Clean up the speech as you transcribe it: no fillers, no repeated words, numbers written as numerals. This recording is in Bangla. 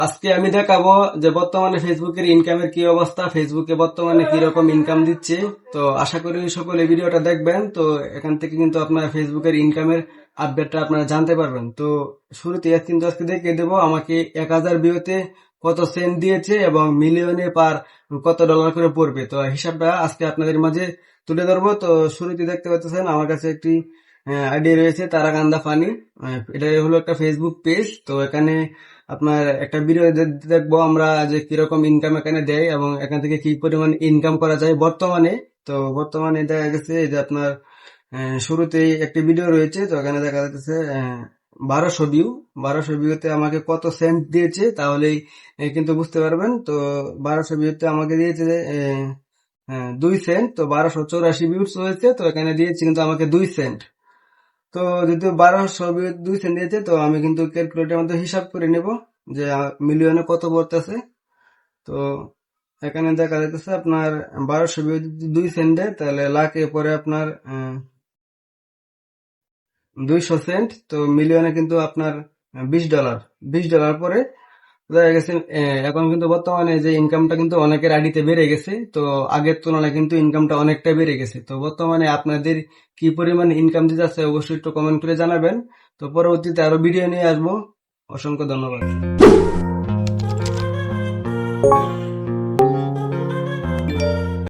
আজকে আমি দেখাবো যে বর্তমানে ফেসবুকের ইনকামের কি অবস্থা, ফেসবুকে বর্তমানে কি রকম ইনকাম দিচ্ছে। তো আশা করি সকলে ভিডিওটা দেখবেন। তো এখান থেকে কিন্তু আপনার ফেসবুকের ইনকামের আপডেটটা আপনারা জানতে পারবেন। তো শুরুতে কিন্তু আজকে দেখিয়ে দেবো আমাকে 1000 ভিউতে কত সেন্ট দিয়েছে এবং মিলিয়নে পার কত ডলার করে পড়বে। তো হিসাবটা আজকে আপনাদের মাঝে তুলে ধরবো। তো শুরুতে দেখতে পাচ্ছেন আমার কাছে একটি আইডি রয়েছে, তারাকান্দা ফানি। এটা হলো একটা ফেসবুক পেজ। তো এখানে আপনার একটা ভিডিও দেখবো আমরা যে কিরকম ইনকাম এখানে দেয় এবং এখান থেকে কি পরিমাণ ইনকাম করা যায় বর্তমানে। তো বর্তমানে দেখা গেছে যে আপনার শুরুতেই একটি ভিডিও রয়েছে। তো এখানে দেখা যাচ্ছে 1200 ভিউ। 1200 ভিউতে আমাকে কত সেন্ট দিয়েছে তাহলেই কিন্তু বুঝতে পারবেন। তো 1200 ভিউতে আমাকে দিয়েছে 2 সেন্ট। তো 1284 ভিউস হয়েছে, তো এখানে দিয়েছে কিন্তু আমাকে 2 সেন্ট। তো যদি 1200 2 সেন্ট দিয়েছে, তো আমি কিন্তু ক্যালকুলেটরের মধ্যে হিসাব করে নেব যে মিলিয়নে কত পড়তেছে। তো এখানে দেখা যাচ্ছে আপনার 1200 যদি 2 সেন্ট দেয় তাহলে লাখে পরে আপনার 200 সেন্ট। তো মিলিয়নে কিন্তু আপনার $20। $20 পরে দেখা গেছে এখন কিন্তু বর্তমানে যে ইনকামটা কিন্তু অনেকের আইডিতে বেড়ে গেছে। তো আগের তুলনায় কিন্তু ইনকামটা অনেকটা বেড়ে গেছে। তো বর্তমানে আপনাদের কি পরিমাণ ইনকাম দিতে আছে অবশ্যই একটু কমেন্ট করে জানাবেন। তো পরবর্তীতে আরো ভিডিও নিয়ে আসবো। অসংখ্য ধন্যবাদ।